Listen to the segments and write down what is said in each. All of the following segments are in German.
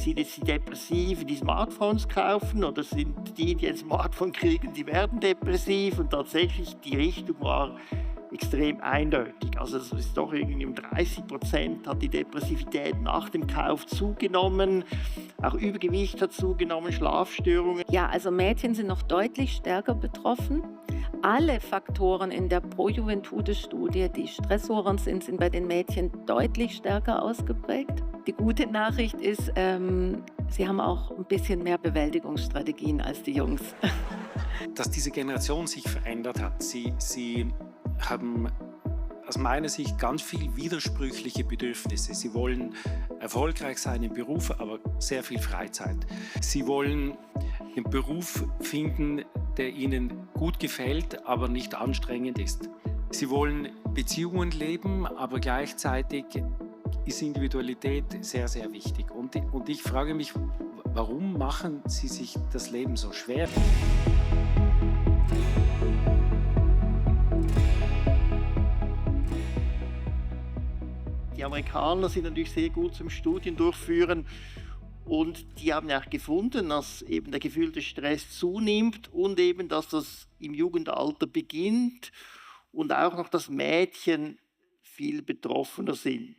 Sind jetzt die Depressiven, die Smartphones kaufen, oder sind die ein Smartphone kriegen, die werden depressiv? Und tatsächlich, die Richtung war extrem eindeutig. Also es ist doch irgendwie um 30% hat die Depressivität nach dem Kauf zugenommen. Auch Übergewicht hat zugenommen, Schlafstörungen. Ja, also Mädchen sind noch deutlich stärker betroffen. Alle Faktoren in der Pro-Juventude-Studie, die Stressoren sind bei den Mädchen deutlich stärker ausgeprägt. Die gute Nachricht ist, sie haben auch ein bisschen mehr Bewältigungsstrategien als die Jungs. Dass diese Generation sich verändert hat. Sie haben aus meiner Sicht ganz viel widersprüchliche Bedürfnisse. Sie wollen erfolgreich sein im Beruf, aber sehr viel Freizeit. Sie wollen einen Beruf finden, der ihnen gut gefällt, aber nicht anstrengend ist. Sie wollen Beziehungen leben, aber gleichzeitig ist Individualität sehr, sehr wichtig. Und ich frage mich, warum machen sie sich das Leben so schwer? Die Amerikaner sind natürlich sehr gut zum Studien durchführen und die haben ja auch gefunden, dass eben der gefühlte Stress zunimmt und eben, dass das im Jugendalter beginnt und auch noch, dass Mädchen viel betroffener sind.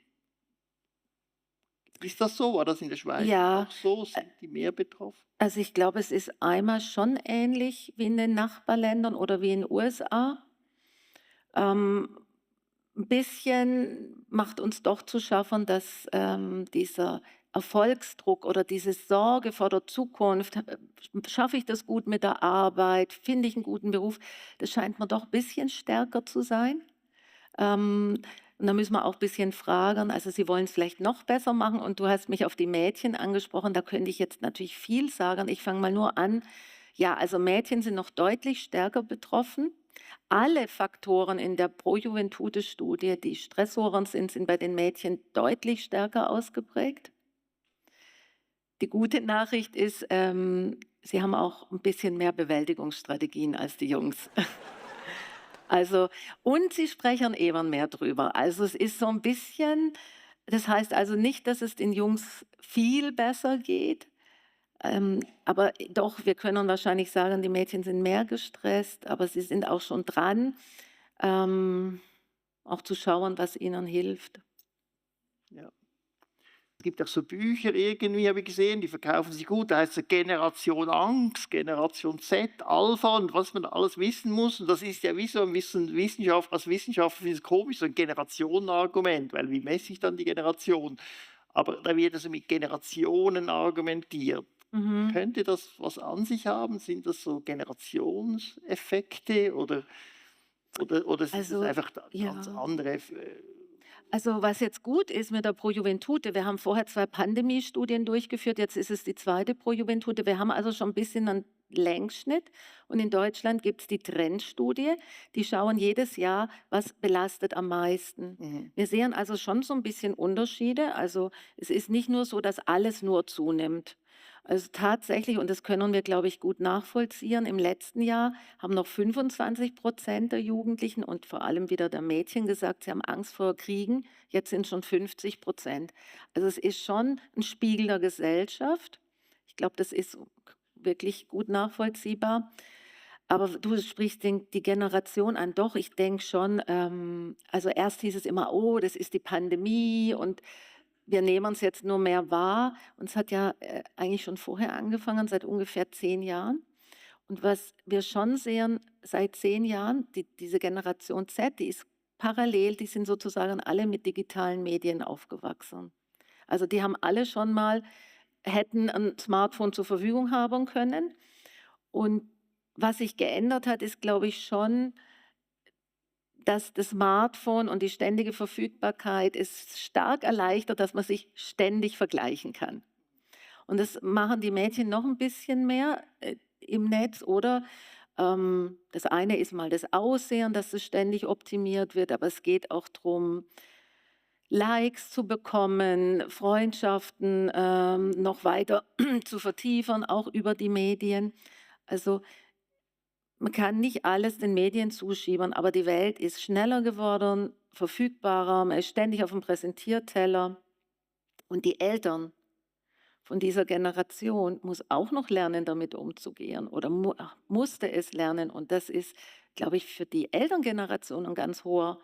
Ist das so? War das in der Schweiz Ja, auch so? Sind die mehr betroffen? also ich glaube, es ist einmal schon ähnlich wie in den Nachbarländern oder wie in den USA. Ähm, 'n bisschen macht uns doch zu schaffen, dass, dieser Erfolgsdruck oder diese Sorge vor der Zukunft, schaffe ich das gut mit der Arbeit? Finde ich einen guten Beruf? Das scheint mir doch ein bisschen stärker zu sein. Und da müssen wir auch ein bisschen fragen, also, sie wollen es vielleicht noch besser machen und du hast mich auf die Mädchen angesprochen, da könnte ich jetzt natürlich viel sagen. Ich fange mal nur an. Ja, also, Mädchen sind noch deutlich stärker betroffen. Alle Faktoren in der Pro-Juventude-Studie, die Stressoren sind bei den Mädchen deutlich stärker ausgeprägt. Die gute Nachricht ist, sie haben auch ein bisschen mehr Bewältigungsstrategien als die Jungs. Also und sie sprechen eben mehr drüber. Also, es ist so ein bisschen, das heißt also nicht, dass es den Jungs viel besser geht, aber doch, wir können wahrscheinlich sagen, die Mädchen sind mehr gestresst, aber sie sind auch schon dran, ähm, auch zu schauen, was ihnen hilft. Ja. Es gibt auch so Bücher irgendwie, habe ich gesehen, die verkaufen sich gut. Da heißt es Generation Angst, Generation Z, Alpha und was man alles wissen muss. Und das ist ja wie so ein bisschen Wissenschaft, als Wissenschaftler finde ich es komisch, so ein Generationenargument, weil wie messe ich dann die Generation? Aber da wird also mit Generationen argumentiert. Mhm. Könnte das was an sich haben? Sind das so Generationseffekte oder sind das Also, einfach ganz ja. andere? Also, was jetzt gut ist mit der Pro Juventute, wir haben vorher 2 Pandemiestudien durchgeführt, jetzt ist es die zweite Pro Juventute. Wir haben also schon ein bisschen einen Längsschnitt und in Deutschland gibt es die Trendstudie, die schauen jedes Jahr, was belastet am meisten. Mhm. Wir sehen also schon so ein bisschen Unterschiede. Also, es ist nicht nur so, dass alles nur zunimmt. Also, tatsächlich, und das können wir, glaube ich, gut nachvollziehen, im letzten Jahr haben noch 25% der Jugendlichen und vor allem wieder der Mädchen gesagt, sie haben Angst vor Kriegen. Jetzt sind schon 50%. Also es ist schon ein Spiegel der Gesellschaft. Ich glaube, das ist wirklich gut nachvollziehbar. Aber du sprichst die Generation an. Doch, ich denke schon, also erst hieß es immer, oh, das ist die Pandemie und wir nehmen es jetzt nur mehr wahr. Und es hat ja eigentlich schon vorher angefangen, seit ungefähr 10 Jahren. Und was wir schon sehen, seit 10 Jahren, diese Generation Z, die ist parallel, die sind sozusagen alle mit digitalen Medien aufgewachsen. Also die haben alle schon mal, hätten ein Smartphone zur Verfügung haben können. Und was sich geändert hat, ist, glaube ich, schon, dass das Smartphone und die ständige Verfügbarkeit es stark erleichtert, dass man sich ständig vergleichen kann. Und das machen die Mädchen noch ein bisschen mehr, im Netz, oder? Das eine ist mal das Aussehen, dass es ständig optimiert wird, aber es geht auch darum, Likes zu bekommen, Freundschaften, noch weiter zu vertiefen, auch über die Medien. Also, man kann nicht alles den Medien zuschieben, aber die Welt ist schneller geworden, verfügbarer, man ist ständig auf dem Präsentierteller und die Eltern von dieser Generation muss auch noch lernen, damit umzugehen oder musste es lernen. Und das ist, glaube ich, für die Elterngeneration ein ganz hoher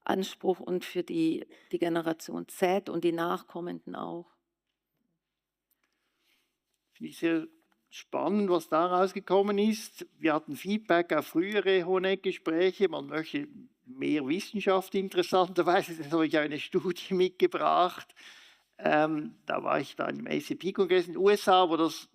Anspruch und für die Generation Z und die Nachkommenden auch. Finde ich sehr spannend, was da rausgekommen ist. Wir hatten Feedback auf frühere Honeck-Gespräche. Man möchte mehr Wissenschaft interessanterweise. Jetzt habe ich eine Studie mitgebracht. Da war ich da im ACP-Kongress in den USA, wo das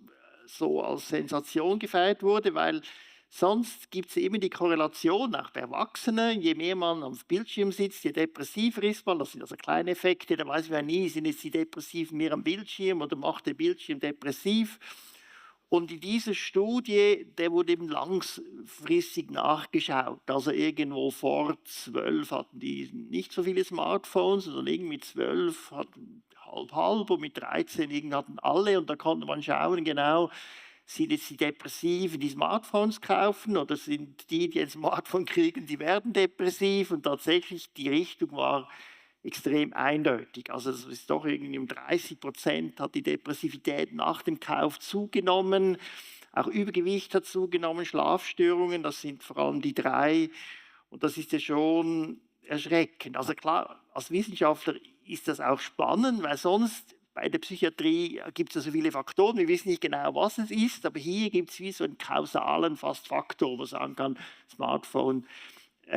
so als Sensation gefeiert wurde, weil sonst gibt es immer die Korrelation, auch bei Erwachsenen, je mehr man am Bildschirm sitzt, je depressiver ist man, das sind also kleine Effekte, da weiß man nie, sind jetzt die Depressiven mehr am Bildschirm oder macht der Bildschirm depressiv. Und in dieser Studie, der wurde eben langfristig nachgeschaut. Also irgendwo vor 12 hatten die nicht so viele Smartphones, sondern irgendwie mit 12 hatten halb und mit 13 irgendwie hatten alle. Und da konnte man schauen, genau, sind jetzt die Depressiven, die Smartphones kaufen oder sind die ein Smartphone kriegen, die werden depressiv. Und tatsächlich die Richtung war extrem eindeutig. Also es ist doch irgendwie um 30% hat die Depressivität nach dem Kauf zugenommen. Auch Übergewicht hat zugenommen, Schlafstörungen, das sind vor allem die 3. Und das ist ja schon erschreckend. Also klar, als Wissenschaftler ist das auch spannend, weil sonst bei der Psychiatrie gibt es ja so viele Faktoren, wir wissen nicht genau, was es ist, aber hier gibt es wie so einen kausalen fast Faktor, wo man sagen kann, Smartphone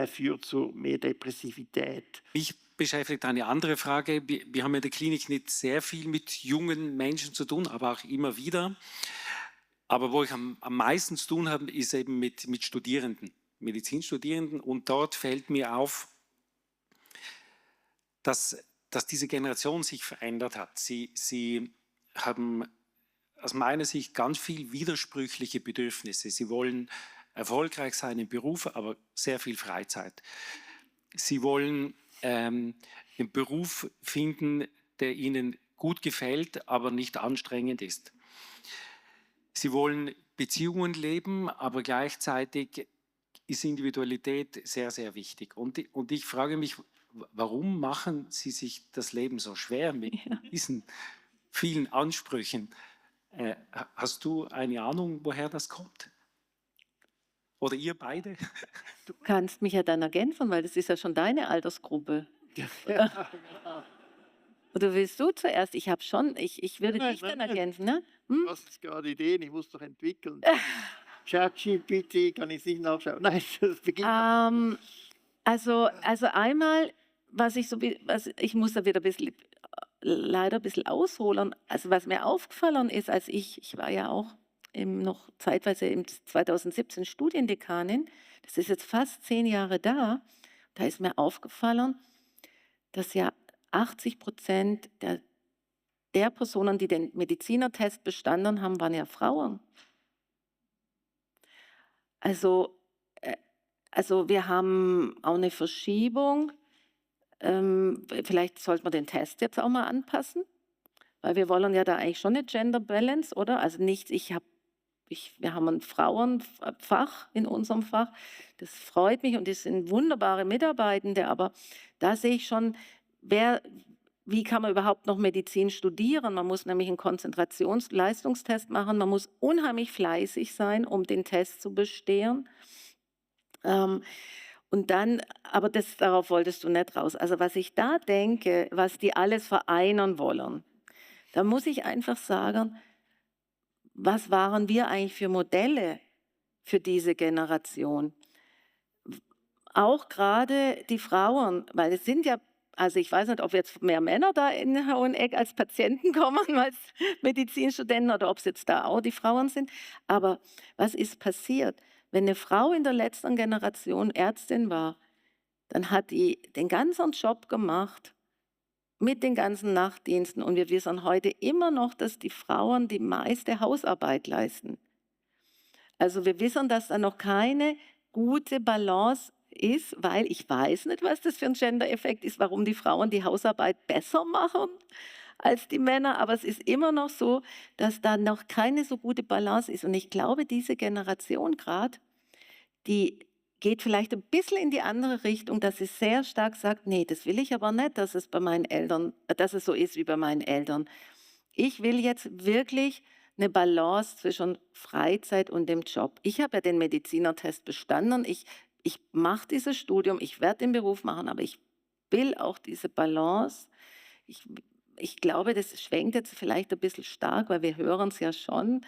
führt zu mehr Depressivität. Mich beschäftigt eine andere Frage. Wir haben in der Klinik nicht sehr viel mit jungen Menschen zu tun, aber auch immer wieder. Aber wo ich am meisten zu tun habe, ist eben mit Studierenden, Medizinstudierenden. Und dort fällt mir auf, dass diese Generation sich verändert hat. Sie haben aus meiner Sicht ganz viel widersprüchliche Bedürfnisse. Sie wollen erfolgreich sein im Beruf, aber sehr viel Freizeit. Sie wollen einen Beruf finden, der ihnen gut gefällt, aber nicht anstrengend ist. Sie wollen Beziehungen leben, aber gleichzeitig ist Individualität sehr, sehr wichtig. Und ich frage mich, warum machen Sie sich das Leben so schwer mit diesen vielen Ansprüchen? Hast du eine Ahnung, woher das kommt? Oder ihr beide? Du kannst mich ja dann ergänzen, weil das ist ja schon deine Altersgruppe. Oder willst du zuerst? Ich würde dich dann ergänzen, ne? Du hast jetzt gerade Ideen, ich muss doch entwickeln. ChatGPT kann ich nicht nachschauen. Nein, das beginnt. Also einmal, ich muss da wieder leider ein bisschen ausholen. Also was mir aufgefallen ist, als ich war ja auch noch zeitweise im 2017 Studiendekanin, das ist jetzt fast 10 Jahre da ist mir aufgefallen, dass ja 80% der Personen, die den Medizinertest bestanden haben, waren ja Frauen. Also wir haben auch eine Verschiebung. Vielleicht sollte man den Test jetzt auch mal anpassen, weil wir wollen ja da eigentlich schon eine Gender Balance, oder? Also nicht, wir haben ein Frauenfach in unserem Fach, das freut mich und das sind wunderbare Mitarbeitende, aber da sehe ich schon, wie kann man überhaupt noch Medizin studieren? Man muss nämlich einen Konzentrationsleistungstest machen, man muss unheimlich fleißig sein, um den Test zu bestehen. Und dann, aber darauf wolltest du nicht raus. Also was ich da denke, was die alles vereinen wollen, da muss ich einfach sagen, was waren wir eigentlich für Modelle für diese Generation? Auch gerade die Frauen, weil es sind ja, also ich weiß nicht, ob jetzt mehr Männer da in Hoheneck als Patienten kommen, als Medizinstudenten oder ob es jetzt da auch die Frauen sind. Aber was ist passiert? Wenn eine Frau in der letzten Generation Ärztin war, dann hat die den ganzen Job gemacht mit den ganzen Nachtdiensten. Und wir wissen heute immer noch, dass die Frauen die meiste Hausarbeit leisten. Also wir wissen, dass da noch keine gute Balance ist, weil ich weiß nicht, was das für ein Gender-Effekt ist, warum die Frauen die Hausarbeit besser machen als die Männer. Aber es ist immer noch so, dass da noch keine so gute Balance ist. Und ich glaube, diese Generation gerade, die geht vielleicht ein bisschen in die andere Richtung, dass sie sehr stark sagt, nee, das will ich aber nicht, dass es bei meinen Eltern, dass es so ist wie bei meinen Eltern. Ich will jetzt wirklich eine Balance zwischen Freizeit und dem Job. Ich habe ja den Medizinertest bestanden. Ich mache dieses Studium, ich werde den Beruf machen, aber ich will auch diese Balance. Ich, ich glaube, das schwenkt jetzt vielleicht ein bisschen stark, weil wir hören es ja schon.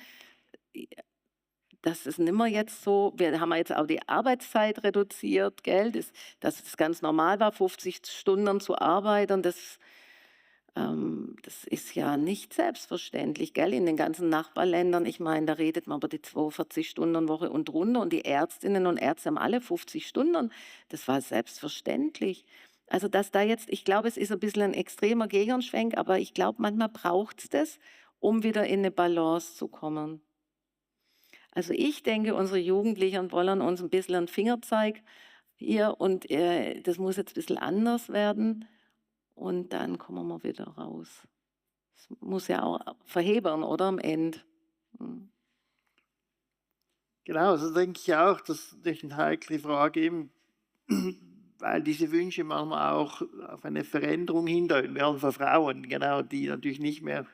Das ist nimmer jetzt so, wir haben jetzt auch die Arbeitszeit reduziert, gell? Dass es ganz normal war, 50 Stunden zu arbeiten, das ist ja nicht selbstverständlich, gell? In den ganzen Nachbarländern, ich meine, da redet man über die 42-Stunden-Woche und drunter und die Ärztinnen und Ärzte haben alle 50 Stunden. Das war selbstverständlich. Also, dass da jetzt, ich glaube, es ist ein bisschen ein extremer Gegenschwenk, aber ich glaube, manchmal braucht es das, um wieder in eine Balance zu kommen. Also ich denke, unsere Jugendlichen wollen uns ein bisschen einen Fingerzeig hier und das muss jetzt ein bisschen anders werden und dann kommen wir wieder raus. Es muss ja auch verhebern, oder am Ende. Hm. Genau, also denke ich auch, das ist natürlich eine heikle Frage eben, weil diese Wünsche manchmal auch auf eine Veränderung hindeuten, während für Frauen, genau, die natürlich nicht mehr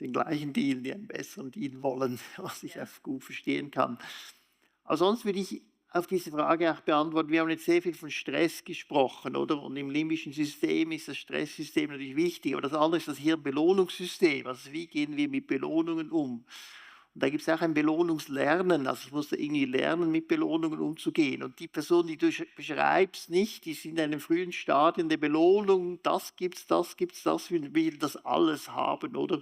den gleichen Deal, die einen besseren Deal wollen, was ich auch gut verstehen kann. Aber sonst würde ich auf diese Frage auch beantworten, wir haben jetzt sehr viel von Stress gesprochen, oder? Und im limbischen System ist das Stresssystem natürlich wichtig, aber das andere ist das Hirnbelohnungssystem. Also wie gehen wir mit Belohnungen um? Und da gibt es auch ein Belohnungslernen. Also ich musste irgendwie lernen, mit Belohnungen umzugehen. Und die Person, die du beschreibst, nicht, die sind in einem frühen Stadium der Belohnung. Das gibt's, das will das alles haben, oder?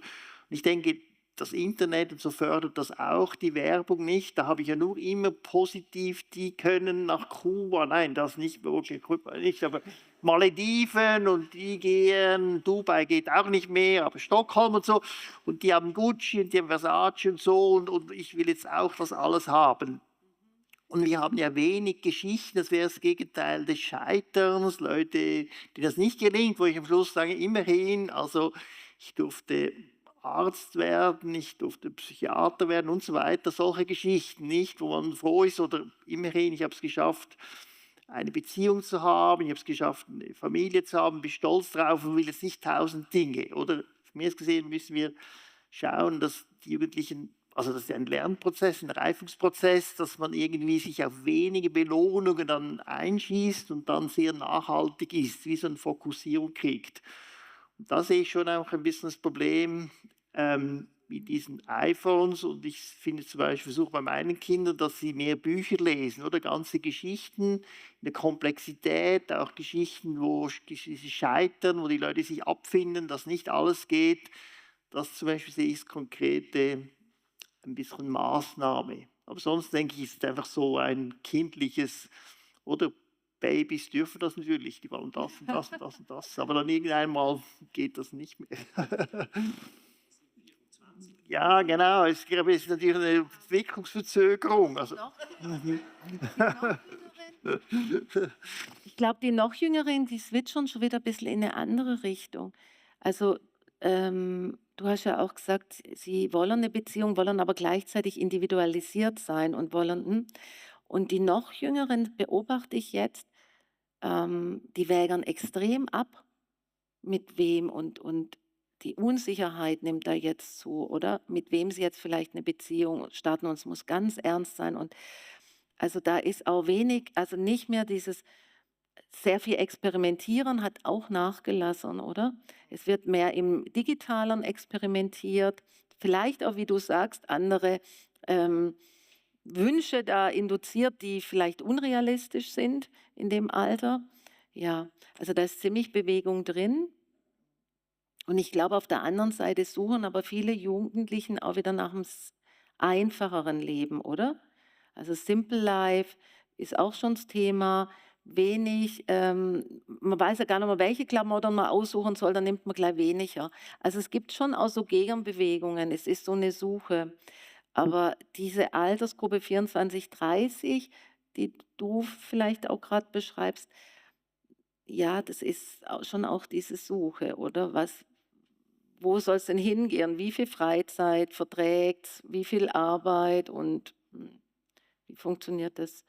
Und ich denke, das Internet und so fördert das auch, die Werbung nicht. Da habe ich ja nur immer positiv, die können nach Kuba, nein, das nicht, okay, Kuba nicht, aber Malediven und die gehen, Dubai geht auch nicht mehr, aber Stockholm und so. Und die haben Gucci und die haben Versace und so und ich will jetzt auch das alles haben. Und wir haben ja wenig Geschichten, das wäre das Gegenteil des Scheiterns, Leute, die das nicht gelingt, wo ich am Schluss sage, immerhin, also ich durfte Arzt werden, ich durfte Psychiater werden und so weiter, solche Geschichten nicht, wo man froh ist oder immerhin, ich habe es geschafft, eine Beziehung zu haben, ich habe es geschafft, eine Familie zu haben, bin stolz drauf und will jetzt nicht 1000 Dinge. Oder von mir aus gesehen müssen wir schauen, dass die Jugendlichen, also das ist ein Lernprozess, ein Reifungsprozess, dass man irgendwie sich auf wenige Belohnungen dann einschießt und dann sehr nachhaltig ist, wie so eine Fokussierung kriegt. Und da sehe ich schon auch ein bisschen das Problem mit diesen iPhones und ich finde zum Beispiel, versuche bei meinen Kindern, dass sie mehr Bücher lesen oder ganze Geschichten in der Komplexität, auch Geschichten, wo sie scheitern, wo die Leute sich abfinden, dass nicht alles geht. Das zum Beispiel sehe ich als konkrete ein bisschen Maßnahme. Aber sonst denke ich, ist es einfach so ein kindliches, oder Babys dürfen das natürlich, die wollen das und das und das und das, aber dann irgendwann mal geht das nicht mehr. Ja, genau, es ist natürlich eine Entwicklungsverzögerung. Also, Ich glaube, die noch Jüngeren, die switchen schon wieder ein bisschen in eine andere Richtung. Also, du hast ja auch gesagt, sie wollen eine Beziehung, wollen aber gleichzeitig individualisiert sein und wollen. Und die noch Jüngeren beobachte ich jetzt, die wägern extrem ab, mit wem und die Unsicherheit nimmt da jetzt zu, oder? Mit wem sie jetzt vielleicht eine Beziehung starten und es muss ganz ernst sein. Und also da ist auch wenig, also nicht mehr dieses sehr viel Experimentieren hat auch nachgelassen, oder? Es wird mehr im Digitalen experimentiert, vielleicht auch, wie du sagst, andere ähm, Wünsche da induziert, die vielleicht unrealistisch sind in dem Alter. Ja, also da ist ziemlich Bewegung drin. Und ich glaube, auf der anderen Seite suchen aber viele Jugendlichen auch wieder nach einem einfacheren Leben, oder? Also Simple Life ist auch schon das Thema. Wenig, man weiß ja gar nicht mehr, welche Klamotten man aussuchen soll, dann nimmt man gleich weniger. Also es gibt schon auch so Gegenbewegungen, es ist so eine Suche. Aber diese Altersgruppe 24, 30, die du vielleicht auch gerade beschreibst, ja, das ist schon auch diese Suche, oder? Wo soll es denn hingehen? Wie viel Freizeit verträgt, wie viel Arbeit und wie funktioniert das?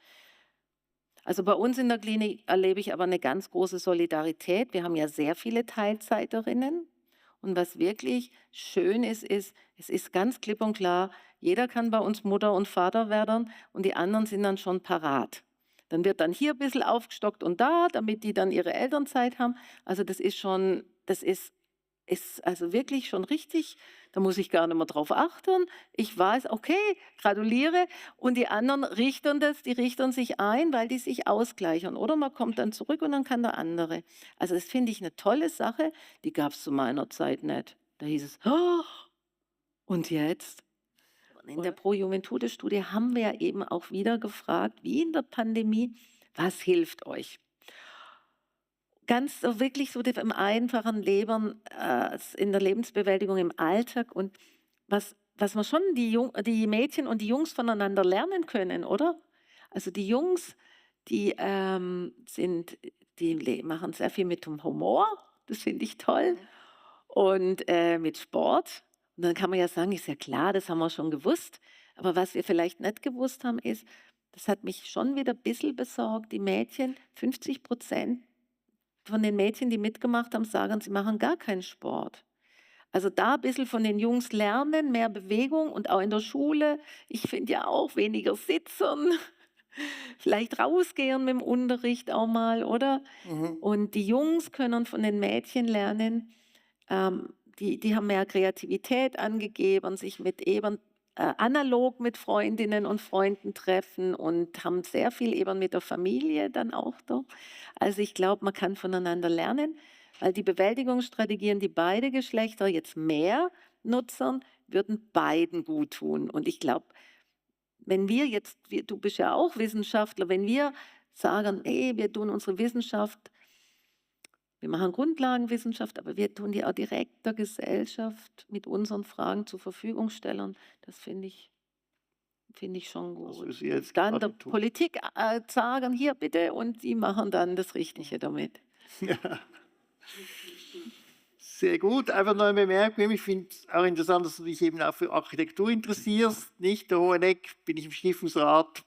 Also bei uns in der Klinik erlebe ich aber eine ganz große Solidarität. Wir haben ja sehr viele Teilzeiterinnen Und was wirklich schön ist, ist, es ist ganz klipp und klar, jeder kann bei uns Mutter und Vater werden und die anderen sind dann schon parat. Dann wird dann hier ein bisschen aufgestockt und da, damit die dann ihre Elternzeit haben. Also das ist schon, ist also wirklich schon richtig, da muss ich gar nicht mehr drauf achten. Ich weiß, okay, gratuliere. Und die anderen richten das, die richten sich ein, weil die sich ausgleichen. Oder man kommt dann zurück und dann kann der andere. Also das finde ich eine tolle Sache, die gab es zu meiner Zeit nicht. Da hieß es, oh, und jetzt? In der Pro Juventude-Studie haben wir ja eben auch wieder gefragt, wie in der Pandemie, was hilft euch? Ganz so wirklich so im einfachen Leben, in der Lebensbewältigung im Alltag und was man schon die Mädchen und die Jungs voneinander lernen können, oder? Also die Jungs, die machen sehr viel mit dem Humor, das finde ich toll, und mit Sport. Und dann kann man ja sagen, ist ja klar, das haben wir schon gewusst. Aber was wir vielleicht nicht gewusst haben, ist, das hat mich schon wieder ein bisschen besorgt, die Mädchen, 50% von den Mädchen, die mitgemacht haben, sagen, sie machen gar keinen Sport. Also da ein bisschen von den Jungs lernen, mehr Bewegung und auch in der Schule. Ich finde ja auch weniger sitzen, vielleicht rausgehen mit dem Unterricht auch mal, oder? Mhm. Und die Jungs können von den Mädchen lernen, die haben mehr Kreativität angegeben, sich mit eben analog mit Freundinnen und Freunden treffen und haben sehr viel eben mit der Familie dann auch da. Also ich glaube, man kann voneinander lernen, weil die Bewältigungsstrategien, die beide Geschlechter jetzt mehr nutzen, würden beiden gut tun. Und ich glaube, wenn wir jetzt, du bist ja auch Wissenschaftler, wenn wir sagen, ey, wir tun unsere Wissenschaft, wir machen Grundlagenwissenschaft, aber wir tun die auch direkt der Gesellschaft mit unseren Fragen zur Verfügung stellen. Das finde ich schon Was gut. wir sie jetzt Dann der gerade tun. Politik sagen, hier bitte, und die machen dann das Richtige damit. Ja. Sehr gut, einfach noch eine Bemerkung. Ich finde es auch interessant, dass du dich eben auch für Architektur interessierst. Nicht der Hoheneck, bin ich im Stiftungsrat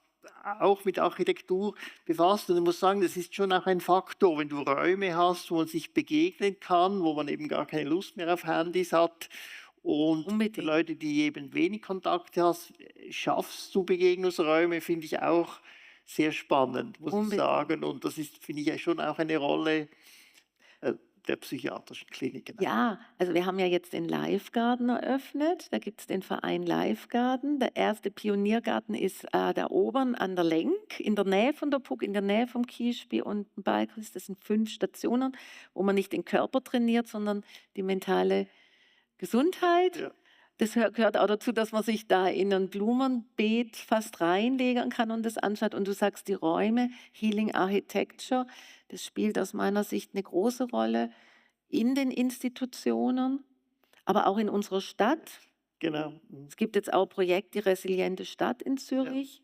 auch mit Architektur befasst. Und ich muss sagen, das ist schon auch ein Faktor, wenn du Räume hast, wo man sich begegnen kann, wo man eben gar keine Lust mehr auf Handys hat. Und für Unbedingt. Leute, die eben wenig Kontakte hast, schaffst du Begegnungsräume, finde ich auch sehr spannend, muss ich Unbedingt. sagen. Und das ist, finde ich, ja schon auch eine Rolle der psychiatrischen Kliniken. Ja, also wir haben ja jetzt den Live-Garden eröffnet. Da gibt es den Verein Live-Garden. Der erste Pioniergarten ist da oben an der Lenk, in der Nähe von der Puck, in der Nähe vom Kiespi und dem Balkris. Das sind 5 Stationen, wo man nicht den Körper trainiert, sondern die mentale Gesundheit. Ja. Das gehört auch dazu, dass man sich da in ein Blumenbeet fast reinlegen kann und das anschaut. Und du sagst, die Räume, Healing Architecture, das spielt aus meiner Sicht eine große Rolle in den Institutionen, aber auch in unserer Stadt. Genau. Mhm. Es gibt jetzt auch ein Projekt, die resiliente Stadt in Zürich.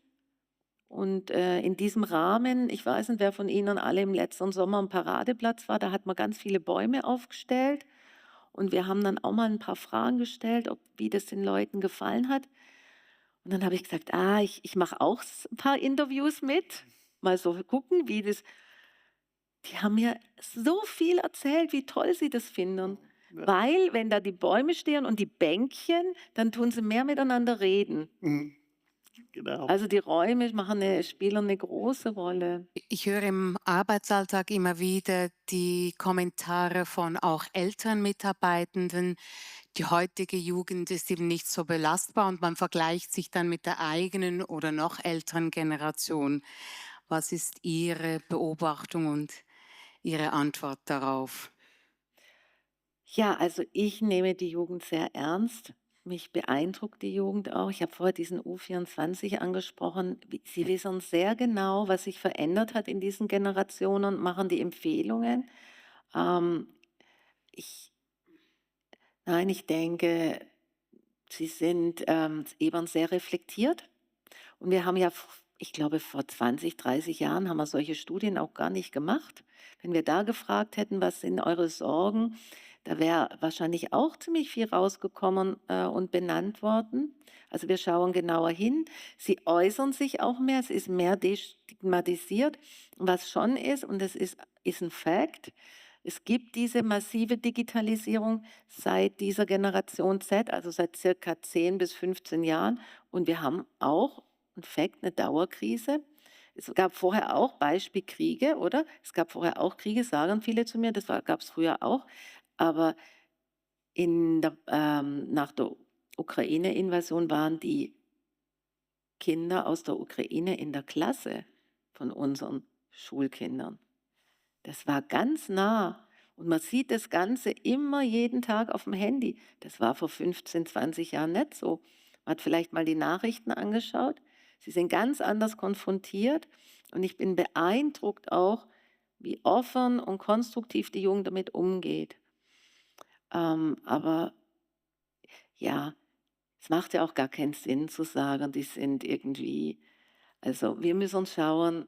Und in diesem Rahmen, ich weiß nicht, wer von Ihnen alle im letzten Sommer am Paradeplatz war, da hat man ganz viele Bäume aufgestellt. Und wir haben dann auch mal ein paar Fragen gestellt, wie das den Leuten gefallen hat. Und dann habe ich gesagt, ich mache auch ein paar Interviews mit, mal so gucken, wie das. Die haben mir so viel erzählt, wie toll sie das finden. Ja. Weil, wenn da die Bäume stehen und die Bänkchen, dann tun sie mehr miteinander reden. Mhm. Genau. Also die Räume spielen eine große Rolle. Ich höre im Arbeitsalltag immer wieder die Kommentare von auch älteren Mitarbeitenden, die heutige Jugend ist eben nicht so belastbar und man vergleicht sich dann mit der eigenen oder noch älteren Generation. Was ist Ihre Beobachtung und Ihre Antwort darauf? Ja, also ich nehme die Jugend sehr ernst. Mich beeindruckt die Jugend auch. Ich habe vorher diesen U24 angesprochen. Sie wissen sehr genau, was sich verändert hat in diesen Generationen, machen die Empfehlungen. Ich denke, sie sind eben sehr reflektiert. Und wir haben ja, ich glaube, vor 20, 30 Jahren haben wir solche Studien auch gar nicht gemacht. Wenn wir da gefragt hätten, was sind eure Sorgen, da wäre wahrscheinlich auch ziemlich viel rausgekommen und benannt worden. Also wir schauen genauer hin. Sie äußern sich auch mehr, es ist mehr destigmatisiert. Was schon ist, und das ist ein Fact, Es gibt diese massive Digitalisierung seit dieser Generation Z, also seit circa 10 bis 15 Jahren. Und wir haben auch, ein Fakt, eine Dauerkrise. Es gab vorher auch Beispielkriege, oder? Es gab vorher auch Kriege, sagen viele zu mir, das gab es früher auch. Aber nach der Ukraine-Invasion waren die Kinder aus der Ukraine in der Klasse von unseren Schulkindern. Das war ganz nah. Und man sieht das Ganze immer jeden Tag auf dem Handy. Das war vor 15, 20 Jahren nicht so. Man hat vielleicht mal die Nachrichten angeschaut. Sie sind ganz anders konfrontiert. Und ich bin beeindruckt auch, wie offen und konstruktiv die Jugend damit umgeht. Aber ja, es macht ja auch gar keinen Sinn zu sagen, die sind irgendwie, also wir müssen schauen,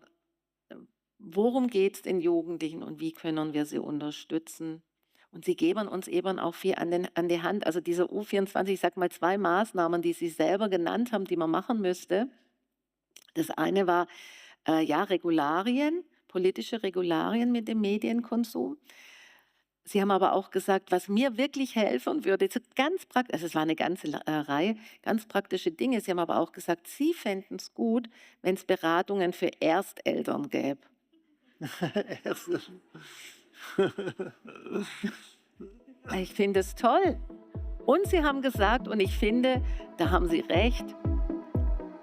worum geht es den Jugendlichen und wie können wir sie unterstützen. Und sie geben uns eben auch viel an die Hand. Also diese U24, ich sage mal 2 Maßnahmen, die Sie selber genannt haben, die man machen müsste. Das eine war Regularien, politische Regularien mit dem Medienkonsum. Sie haben aber auch gesagt, was mir wirklich helfen würde, ganz praktisch, also es war eine ganze Reihe ganz praktische Dinge. Sie haben aber auch gesagt, Sie fänden es gut, wenn es Beratungen für Ersteltern gäbe. Ich finde es toll. Und Sie haben gesagt, und ich finde, da haben Sie recht,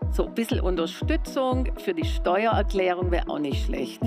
so ein bisschen Unterstützung für die Steuererklärung wäre auch nicht schlecht.